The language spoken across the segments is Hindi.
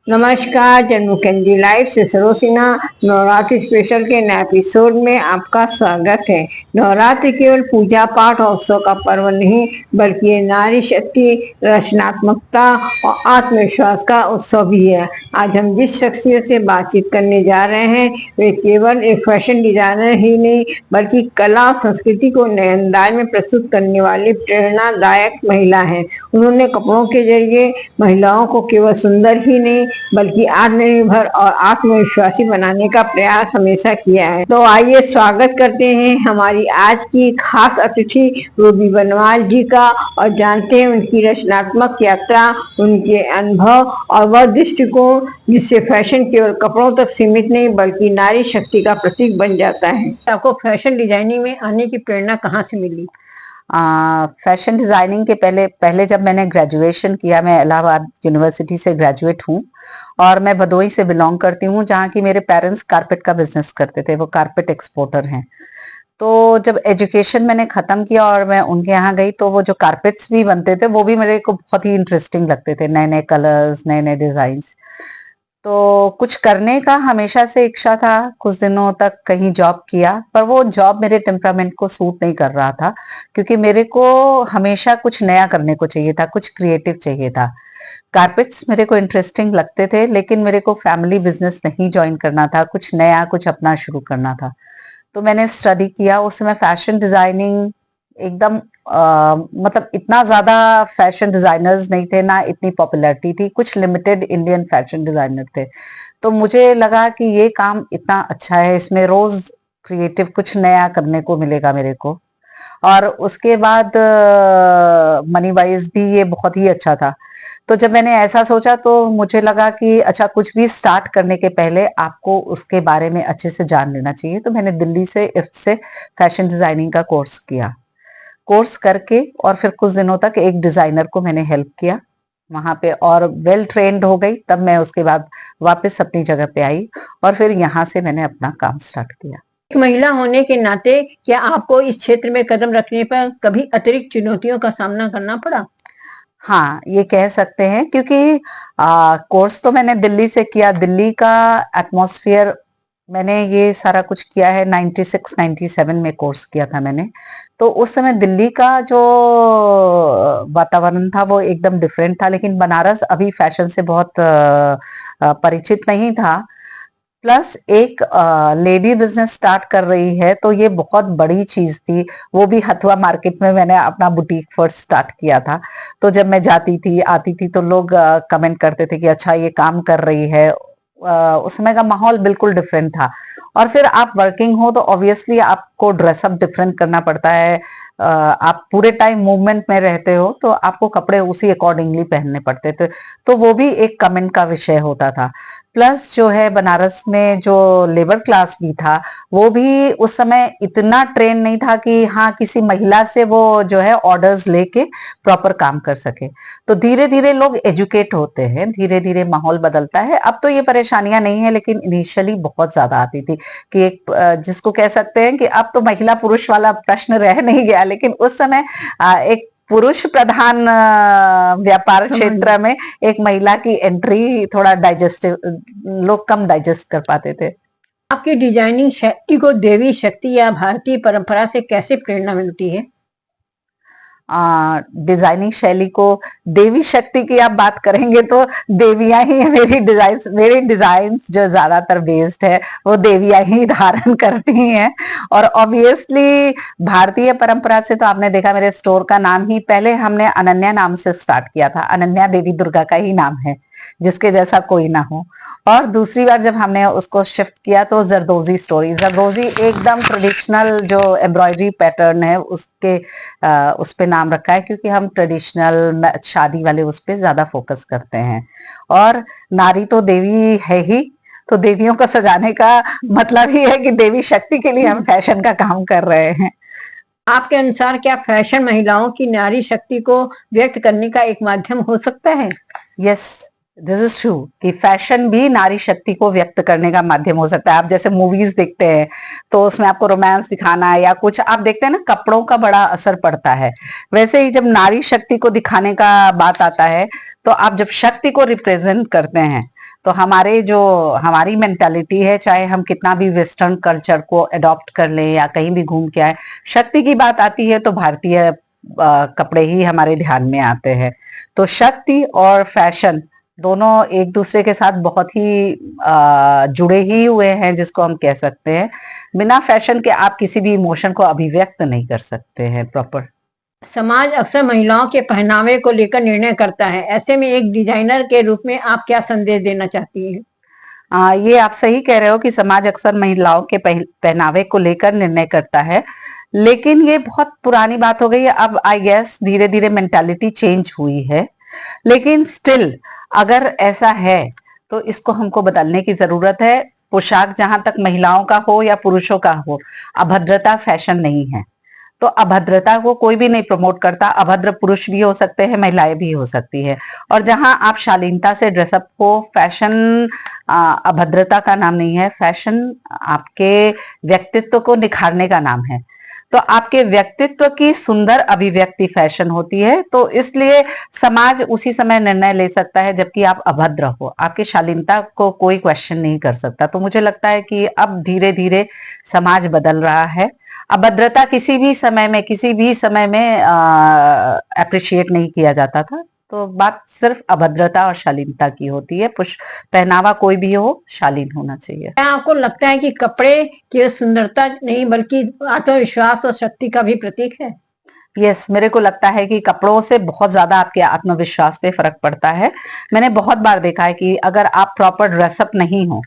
नमस्कार, जन्मू कैंडी लाइव से सरोसिना नवरात्रि स्पेशल के नए एपिसोड में आपका स्वागत है। नवरात्रि केवल पूजा पाठ और उत्सव का पर्व नहीं, बल्कि ये नारी शक्ति, रचनात्मकता और आत्मविश्वास का उत्सव भी है। आज हम जिस शख्सियत से बातचीत करने जा रहे हैं, वे केवल एक फैशन डिजाइनर ही नहीं, बल्कि कला और संस्कृति को नए अंदाज में प्रस्तुत करने वाली प्रेरणादायक महिला है। उन्होंने कपड़ों के जरिए महिलाओं को केवल सुंदर ही नहीं, बल्कि आत्मनिर्भर और आत्मविश्वासी बनाने का प्रयास हमेशा किया है। तो आइए स्वागत करते हैं हमारी आज की खास अतिथि रूबी बनवाल जी का, और जानते हैं उनकी रचनात्मक यात्रा, उनके अनुभव और वह दृष्टिकोण जिससे फैशन केवल कपड़ों तक सीमित नहीं, बल्कि नारी शक्ति का प्रतीक बन जाता है। आपको फैशन डिजाइनिंग में आने की प्रेरणा कहाँ से मिली? फैशन डिजाइनिंग के पहले जब मैंने ग्रेजुएशन किया, मैं इलाहाबाद यूनिवर्सिटी से ग्रेजुएट हूँ और मैं भदोही से बिलोंग करती हूँ, जहाँ की मेरे पेरेंट्स कारपेट का बिजनेस करते थे। वो कारपेट एक्सपोर्टर हैं। तो जब एजुकेशन मैंने खत्म किया और मैं उनके यहाँ गई, तो वो जो कारपेट्स भी बनते थे वो भी मेरे को बहुत ही इंटरेस्टिंग लगते थे। नए नए कलर्स, नए नए डिजाइन्स। तो कुछ करने का हमेशा से इच्छा था। कुछ दिनों तक कहीं जॉब किया, पर वो जॉब मेरे टेम्परामेंट को सूट नहीं कर रहा था, क्योंकि मेरे को हमेशा कुछ नया करने को चाहिए था, कुछ क्रिएटिव चाहिए था। कारपेट्स मेरे को इंटरेस्टिंग लगते थे, लेकिन मेरे को फैमिली बिजनेस नहीं ज्वाइन करना था, कुछ नया, कुछ अपना शुरू करना था। तो मैंने स्टडी किया। उस समय फैशन डिजाइनिंग एकदम मतलब इतना ज्यादा फैशन डिजाइनर्स नहीं थे, ना इतनी पॉपुलैरिटी थी, कुछ लिमिटेड इंडियन फैशन डिजाइनर थे। तो मुझे लगा कि ये काम इतना अच्छा है, इसमें रोज क्रिएटिव कुछ नया करने को मिलेगा मेरे को। और उसके बाद मनी वाइज भी ये बहुत ही अच्छा था। तो जब मैंने ऐसा सोचा, तो मुझे लगा कि अच्छा, कुछ भी स्टार्ट करने के पहले आपको उसके बारे में अच्छे से जान लेना चाहिए। तो मैंने दिल्ली से इफ्त से फैशन डिजाइनिंग का कोर्स किया। कोर्स करके और फिर कुछ दिनों तक एक डिजाइनर को मैंने हेल्प किया वहां पे, और वेल ट्रेंड हो गई। तब मैं उसके बाद वापस अपनी जगह पे आई और फिर यहाँ से मैंने अपना काम स्टार्ट किया। एक महिला होने के नाते क्या आपको इस क्षेत्र में कदम रखने पर कभी अतिरिक्त चुनौतियों का सामना करना पड़ा? हाँ, ये कह सकते हैं, क्योंकि कोर्स तो मैंने दिल्ली से किया। दिल्ली का एटमॉस्फेयर, मैंने ये सारा कुछ किया है 96-97 में कोर्स किया था मैंने। तो उस समय दिल्ली का जो वातावरण था वो एकदम डिफरेंट था, लेकिन बनारस अभी फैशन से बहुत परिचित नहीं था। प्लस एक लेडी बिजनेस स्टार्ट कर रही है, तो ये बहुत बड़ी चीज थी। वो भी हथुआ मार्केट में मैंने अपना बुटीक फर्स्ट स्टार्ट किया था। तो जब मैं जाती थी, आती थी, तो लोग कमेंट करते थे कि अच्छा, ये काम कर रही है। उस समय का माहौल बिल्कुल डिफरेंट था। और फिर आप वर्किंग हो, तो ऑब्वियसली आपको ड्रेसअप डिफरेंट करना पड़ता है। आप पूरे टाइम मूवमेंट में रहते हो, तो आपको कपड़े उसी अकॉर्डिंगली पहनने पड़ते थे। तो वो भी एक कमेंट का विषय होता था। प्लस जो है, बनारस में जो लेबर क्लास भी था, वो भी उस समय इतना ट्रेन नहीं था कि हाँ, किसी महिला से वो जो है ऑर्डर्स लेके प्रॉपर काम कर सके। तो धीरे धीरे लोग एजुकेट होते हैं, धीरे धीरे माहौल बदलता है। अब तो ये परेशानियां नहीं है, लेकिन इनिशियली बहुत ज्यादा आती थी कि एक जिसको कह सकते हैं कि अब तो महिला पुरुष वाला प्रश्न रह नहीं गया, लेकिन उस समय एक पुरुष प्रधान व्यापार क्षेत्र में एक महिला की एंट्री थोड़ा डाइजेस्टिव, लोग कम डाइजेस्ट कर पाते थे। आपकी डिजाइनिंग शक्ति को देवी शक्ति या भारतीय परंपरा से कैसे प्रेरणा मिलती है? डिजाइनिंग शैली को देवी शक्ति की आप बात करेंगे, तो देवियां ही मेरी डिजाइन्स जो ज्यादातर बेस्ड है, वो देवियां ही धारण करती हैं। और ऑब्वियसली भारतीय परंपरा से तो आपने देखा, मेरे स्टोर का नाम ही पहले हमने अनन्या नाम से स्टार्ट किया था। अनन्या देवी दुर्गा का ही नाम है, जिसके जैसा कोई ना हो। और दूसरी बार जब हमने उसको शिफ्ट किया, तो जरदोजी स्टोरी, जरदोजी एकदम ट्रेडिशनल जो एम्ब्रॉयडरी पैटर्न है उसके उस पे नाम रखा है, क्योंकि हम ट्रेडिशनल शादी वाले उस पे ज्यादा फोकस करते हैं। और नारी तो देवी है ही, तो देवियों का सजाने का मतलब ही है कि देवी शक्ति के लिए हम फैशन का काम कर रहे हैं। आपके अनुसार क्या फैशन महिलाओं की नारी शक्ति को व्यक्त करने का एक माध्यम हो सकता है? यस, दिस इज ट्रू कि फैशन भी नारी शक्ति को व्यक्त करने का माध्यम हो सकता है। आप जैसे मूवीज देखते हैं, तो उसमें आपको रोमांस दिखाना है या कुछ आप देखते हैं ना, कपड़ों का बड़ा असर पड़ता है। वैसे ही जब नारी शक्ति को दिखाने का बात आता है, तो आप जब शक्ति को रिप्रेजेंट करते हैं, तो हमारी मेंटालिटी है, चाहे हम कितना भी वेस्टर्न कल्चर को अडॉप्ट कर लें या कहीं भी घूम के आए, शक्ति की बात आती है तो भारतीय कपड़े ही हमारे ध्यान में आते हैं। तो शक्ति और फैशन दोनों एक दूसरे के साथ बहुत ही जुड़े ही हुए हैं, जिसको हम कह सकते हैं। बिना फैशन के आप किसी भी इमोशन को अभिव्यक्त नहीं कर सकते हैं प्रॉपर। समाज अक्सर महिलाओं के पहनावे को लेकर निर्णय करता है, ऐसे में एक डिजाइनर के रूप में आप क्या संदेश देना चाहती हैं? ये आप सही कह रहे हो कि समाज अक्सर महिलाओं के पहनावे को लेकर निर्णय करता है, लेकिन ये बहुत पुरानी बात हो गई है। अब आई गेस धीरे धीरे मेंटालिटी चेंज हुई है, लेकिन स्टिल अगर ऐसा है तो इसको हमको बदलने की जरूरत है। पोशाक जहां तक महिलाओं का हो या पुरुषों का हो, अभद्रता फैशन नहीं है। तो अभद्रता को कोई भी नहीं प्रमोट करता। अभद्र पुरुष भी हो सकते हैं, महिलाएं भी हो सकती है। और जहां आप शालीनता से ड्रेसअप हो, फैशन अभद्रता का नाम नहीं है। फैशन आपके व्यक्तित्व को निखारने का नाम है। तो आपके व्यक्तित्व की सुंदर अभिव्यक्ति फैशन होती है। तो इसलिए समाज उसी समय निर्णय ले सकता है जबकि आप अभद्र हो, आपकी शालीनता को कोई क्वेश्चन नहीं कर सकता। तो मुझे लगता है कि अब धीरे धीरे समाज बदल रहा है। अभद्रता किसी भी समय में अप्रिशिएट नहीं किया जाता था। तो बात सिर्फ अभद्रता और शालीनता की होती है। पहनावा कोई भी हो, शालीन होना चाहिए। क्या आपको लगता है कि कपड़े केवल सुंदरता नहीं बल्कि आत्मविश्वास और शक्ति का भी प्रतीक है? यस, मेरे को लगता है कि कपड़ों से बहुत ज्यादा आपके आत्मविश्वास पे फर्क पड़ता है। मैंने बहुत बार देखा है कि अगर आप प्रॉपर ड्रेसअप नहीं हो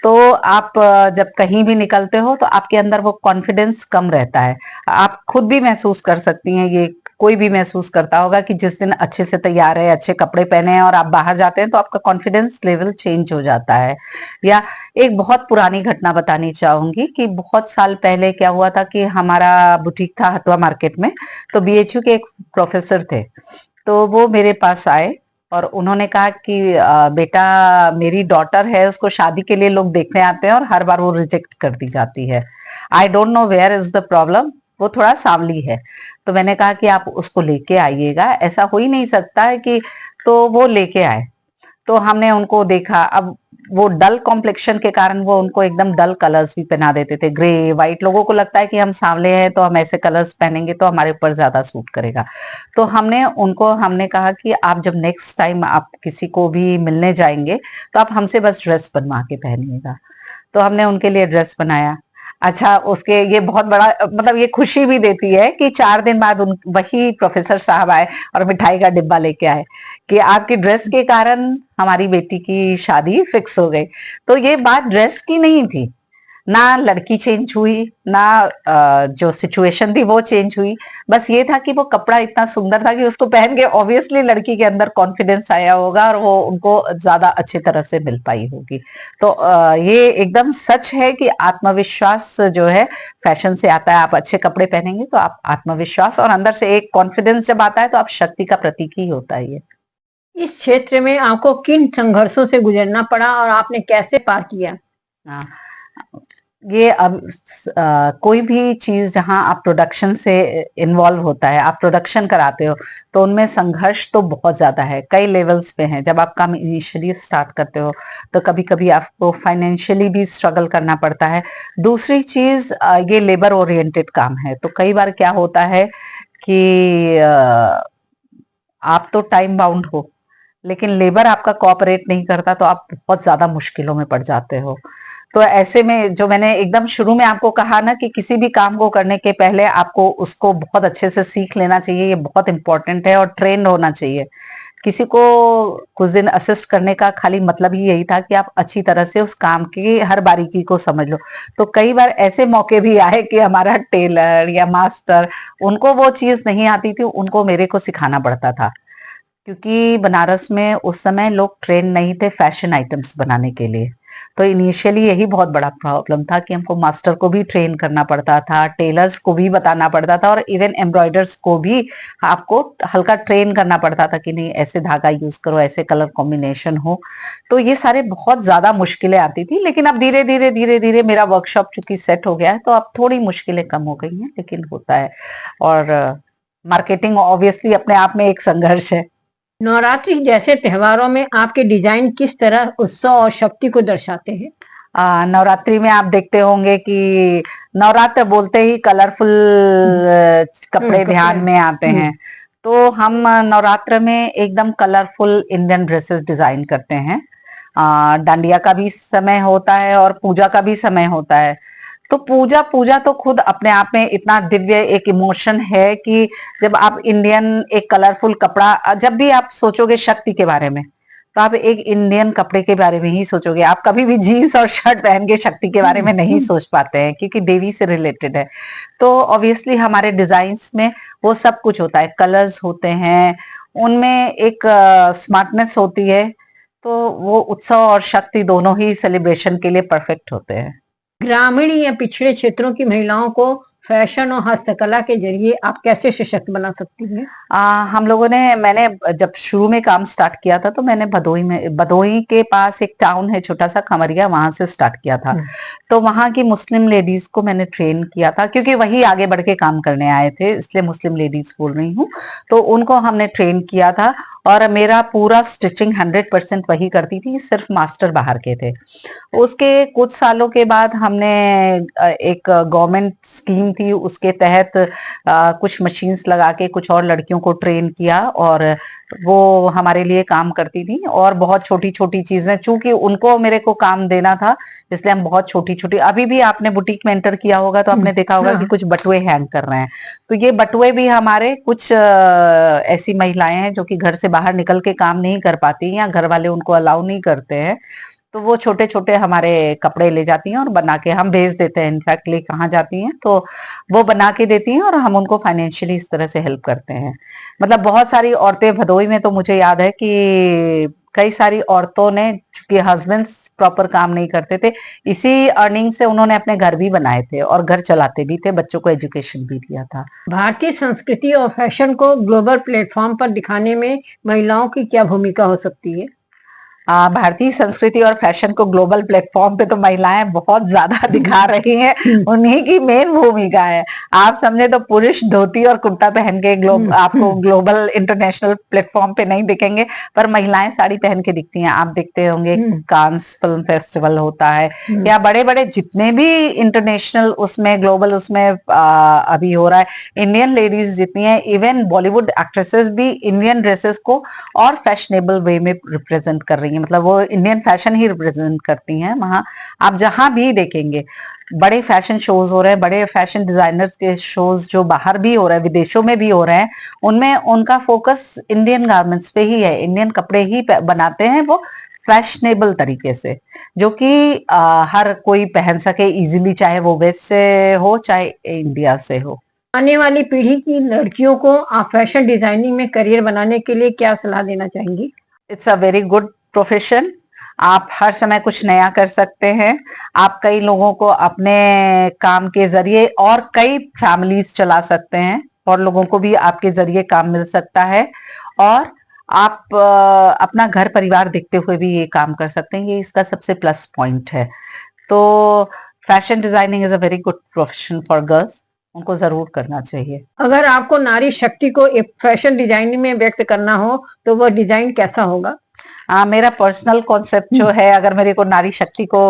तो आप जब कहीं भी निकलते हो तो आपके अंदर वो कॉन्फिडेंस कम रहता है। आप खुद भी महसूस कर सकती हैं, ये कोई भी महसूस करता होगा कि जिस दिन अच्छे से तैयार है, अच्छे कपड़े पहने हैं और आप बाहर जाते हैं तो आपका कॉन्फिडेंस लेवल चेंज हो जाता है। या एक बहुत पुरानी घटना बतानी चाहूंगी कि बहुत साल पहले क्या हुआ था कि हमारा बुटीक था हथुआ मार्केट में। तो बीएचयू के एक प्रोफेसर थे, तो वो मेरे पास आए और उन्होंने कहा कि बेटा, मेरी डॉटर है, उसको शादी के लिए लोग देखने आते हैं और हर बार वो रिजेक्ट कर दी जाती है। I don't know where is the problem, वो थोड़ा सांवली है। तो मैंने कहा कि आप उसको लेके आइएगा, ऐसा हो ही नहीं सकता है कि। तो वो लेके आए, तो हमने उनको देखा। अब वो डल कॉम्प्लेक्शन के कारण वो उनको एकदम डल कलर्स भी पहना देते थे, ग्रे व्हाइट। लोगों को लगता है कि हम सांवले हैं तो हम ऐसे कलर्स पहनेंगे तो हमारे ऊपर ज्यादा सूट करेगा। तो हमने कहा कि आप जब नेक्स्ट टाइम आप किसी को भी मिलने जाएंगे तो आप हमसे बस ड्रेस बनवा के पहनिएगा। तो हमने उनके लिए ड्रेस बनाया। अच्छा, उसके ये बहुत बड़ा मतलब ये खुशी भी देती है कि 4 दिन बाद वही प्रोफेसर साहब आए और मिठाई का डिब्बा लेके आए कि आपकी ड्रेस के कारण हमारी बेटी की शादी फिक्स हो गई। तो ये बात ड्रेस की नहीं थी, ना लड़की चेंज हुई, ना जो सिचुएशन थी वो चेंज हुई। बस ये था कि वो कपड़ा इतना सुंदर था कि उसको पहन के ऑब्वियसली लड़की के अंदर कॉन्फिडेंस आया होगा और वो उनको ज्यादा अच्छी तरह से मिल पाई होगी। तो ये एकदम सच है कि आत्मविश्वास जो है फैशन से आता है। आप अच्छे कपड़े पहनेंगे तो आप आत्मविश्वास और अंदर से एक कॉन्फिडेंस जब आता है तो आप शक्ति का प्रतीक ही होता है ये। इस क्षेत्र में आपको किन संघर्षों से गुजरना पड़ा और आपने कैसे पार किया? हाँ, ये अब कोई भी चीज जहां आप प्रोडक्शन से इन्वॉल्व होता है, आप प्रोडक्शन कराते हो, तो उनमें संघर्ष तो बहुत ज्यादा है, कई लेवल्स पे है। जब आप काम इनिशियली स्टार्ट करते हो तो कभी कभी आपको फाइनेंशियली भी स्ट्रगल करना पड़ता है। दूसरी चीज, ये लेबर ओरिएंटेड काम है, तो कई बार क्या होता है कि आप तो टाइम बाउंड हो, लेकिन लेबर आपका कोऑपरेट नहीं करता तो आप बहुत ज्यादा मुश्किलों में पड़ जाते हो। तो ऐसे में जो मैंने एकदम शुरू में आपको कहा ना कि किसी भी काम को करने के पहले आपको उसको बहुत अच्छे से सीख लेना चाहिए, ये बहुत इंपॉर्टेंट है, और ट्रेन होना चाहिए। किसी को कुछ दिन असिस्ट करने का खाली मतलब ही यही था कि आप अच्छी तरह से उस काम की हर बारीकी को समझ लो। तो कई बार ऐसे मौके भी आए कि हमारा टेलर या मास्टर, उनको वो चीज नहीं आती थी, उनको मेरे को सिखाना पड़ता था, क्योंकि बनारस में उस समय लोग ट्रेन नहीं थे फैशन आइटम्स बनाने के लिए। तो इनिशियली यही बहुत बड़ा प्रॉब्लम था कि हमको मास्टर को भी ट्रेन करना पड़ता था, टेलर्स को भी बताना पड़ता था, और इवन एम्ब्रॉयडर्स को भी आपको हल्का ट्रेन करना पड़ता था कि नहीं ऐसे धागा यूज करो, ऐसे कलर कॉम्बिनेशन हो। तो ये सारे बहुत ज्यादा मुश्किलें आती थी। लेकिन अब धीरे धीरे मेरा वर्कशॉप चूंकि सेट हो गया है तो अब थोड़ी मुश्किलें कम हो गई हैं, लेकिन होता है। और मार्केटिंग ऑब्वियसली अपने आप में एक संघर्ष है। नवरात्रि जैसे त्योहारों में आपके डिजाइन किस तरह उत्सव और शक्ति को दर्शाते हैं? नवरात्रि में आप देखते होंगे कि नवरात्र बोलते ही कलरफुल कपड़े ध्यान में आते हैं। तो हम नवरात्र में एकदम कलरफुल इंडियन ड्रेसेस डिजाइन करते हैं। डांडिया का भी समय होता है और पूजा का भी समय होता है। तो पूजा पूजा तो खुद अपने आप में इतना दिव्य एक इमोशन है कि जब आप इंडियन एक कलरफुल कपड़ा, जब भी आप सोचोगे शक्ति के बारे में तो आप एक इंडियन कपड़े के बारे में ही सोचोगे। आप कभी भी जीन्स और शर्ट पहन के शक्ति के बारे में नहीं सोच पाते हैं क्योंकि देवी से रिलेटेड है। तो ऑब्वियसली हमारे डिजाइन्स में वो सब कुछ होता है, कलर्स होते हैं, उनमें एक स्मार्टनेस होती है। तो वो उत्सव और शक्ति दोनों ही सेलिब्रेशन के लिए परफेक्ट होते हैं। ग्रामीण या पिछड़े क्षेत्रों की महिलाओं को फैशन और हस्तकला के जरिए आप कैसे सशक्त बना सकती हैं? हम लोगों ने मैंने जब शुरू में काम स्टार्ट किया था तो मैंने भदोही के पास एक टाउन है छोटा सा खमरिया, वहां से स्टार्ट किया था। तो वहां की मुस्लिम लेडीज को मैंने ट्रेन किया था क्योंकि वही आगे बढ़ के काम करने आए थे, इसलिए मुस्लिम लेडीज बोल रही हूँ। तो उनको हमने ट्रेन किया था और मेरा पूरा स्टिचिंग 100% वही करती थी, सिर्फ मास्टर बाहर के थे। उसके कुछ सालों के बाद हमने एक गवर्नमेंट स्कीम थी, उसके तहत कुछ मशीन्स लगा के कुछ और लड़कियों को ट्रेन किया और वो हमारे लिए काम करती थी। और बहुत छोटी छोटी चीजें, चूंकि उनको मेरे को काम देना था इसलिए हम बहुत छोटी छोटी, अभी भी आपने बुटीक में एंटर किया होगा तो आपने देखा होगा कि कुछ बटुए हैंग कर रहे हैं। तो ये बटुए भी हमारे कुछ ऐसी महिलाएं हैं जो कि घर से बाहर निकल के काम नहीं कर पाती या घर वाले उनको अलाउ नहीं करते हैं, तो वो छोटे छोटे हमारे कपड़े ले जाती हैं और बना के हम भेज देते हैं। इनफैक्ट ले कहाँ जाती हैं तो वो बना के देती हैं और हम उनको फाइनेंशियली इस तरह से हेल्प करते हैं। मतलब बहुत सारी औरतें, भदोई में तो मुझे याद है कि कई सारी औरतों ने, चूंकि हस्बैंड्स प्रॉपर काम नहीं करते थे, इसी अर्निंग से उन्होंने अपने घर भी बनाए थे और घर चलाते भी थे, बच्चों को एजुकेशन भी दिया था। भारतीय संस्कृति और फैशन को ग्लोबल प्लेटफॉर्म पर दिखाने में महिलाओं की क्या भूमिका हो सकती है? भारतीय संस्कृति और फैशन को ग्लोबल प्लेटफॉर्म पे तो महिलाएं बहुत ज्यादा दिखा रही हैं, उन्हीं की मेन भूमिका है। आप समझे तो पुरुष धोती और कुर्ता पहन के आपको ग्लोबल इंटरनेशनल प्लेटफॉर्म पे नहीं दिखेंगे, पर महिलाएं साड़ी पहन के दिखती हैं। आप देखते होंगे कांस फिल्म फेस्टिवल होता है या बड़े बड़े जितने भी इंटरनेशनल उसमें ग्लोबल उसमें अभी हो रहा है, इंडियन लेडीज जितनी है, इवन बॉलीवुड एक्ट्रेसेस भी इंडियन ड्रेसेस को और फैशनेबल वे में रिप्रेजेंट कर रही है। मतलब वो इंडियन फैशन ही रिप्रेजेंट करती हैं। वहां आप जहां भी देखेंगे बड़े फैशन शोज हो रहे हैं, बड़े फैशन डिजाइनर्स के शोज जो बाहर भी हो रहे हैं, विदेशों में भी हो रहे हैं, उनमें उनका फोकस इंडियन गारमेंट्स पे ही है। इंडियन कपड़े ही बनाते हैं वो फैशनेबल तरीके से, जो कि हर कोई पहन सके इजीली, चाहे वो वेस्ट से हो चाहे इंडिया से हो। आने वाली पीढ़ी की लड़कियों को आप फैशन डिजाइनिंग में करियर बनाने के लिए क्या सलाह देना चाहेंगी? It's a very good profession. आप हर समय कुछ नया कर सकते हैं। आप कई लोगों को अपने काम के जरिए और कई फैमिलीज चला सकते हैं और लोगों को भी आपके जरिए काम मिल सकता है। और आप अपना घर परिवार देखते हुए भी ये काम कर सकते हैं, ये इसका सबसे प्लस पॉइंट है। तो fashion designing is a very good profession for girls, उनको जरूर करना चाहिए। अगर आपको नारी शक्ति को एक फैशन डिजाइनिंग में व्यक्त करना हो तो वह डिजाइन कैसा होगा? मेरा पर्सनल कॉन्सेप्ट जो है, अगर मेरे को नारी शक्ति को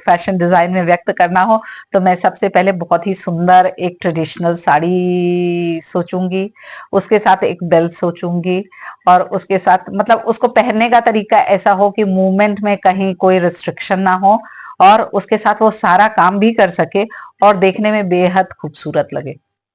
फैशन डिजाइन में व्यक्त करना हो तो मैं सबसे पहले बहुत ही सुंदर एक ट्रेडिशनल साड़ी सोचूंगी, उसके साथ एक बेल्ट सोचूंगी और उसके साथ मतलब उसको पहनने का तरीका ऐसा हो कि मूवमेंट में कहीं कोई रिस्ट्रिक्शन ना हो और उसके साथ वो सारा काम भी कर सके और देखने में बेहद खूबसूरत लगे।